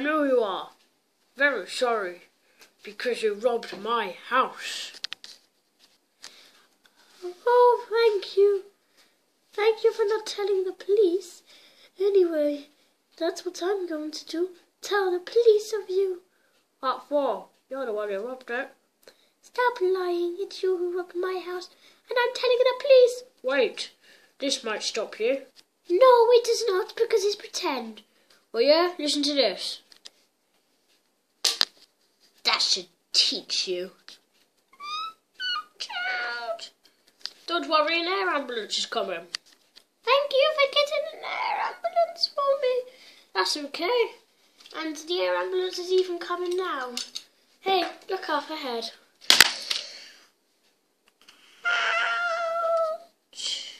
know you are. Very sorry, because you robbed my house. Oh, thank you. Thank you for not telling the police. Anyway, that's what I'm going to do. Tell the police of you. What for? You're the one who robbed it. Stop lying. It's you who robbed my house, and I'm telling the police. Wait, this might stop you. No, it does not, because it's pretend. Well, yeah, listen to this. That should teach you. Child. Don't worry, an air ambulance is coming. Thank you for getting an air ambulance for me. That's okay. And the air ambulance is even coming now. Hey, look up ahead. Ouch.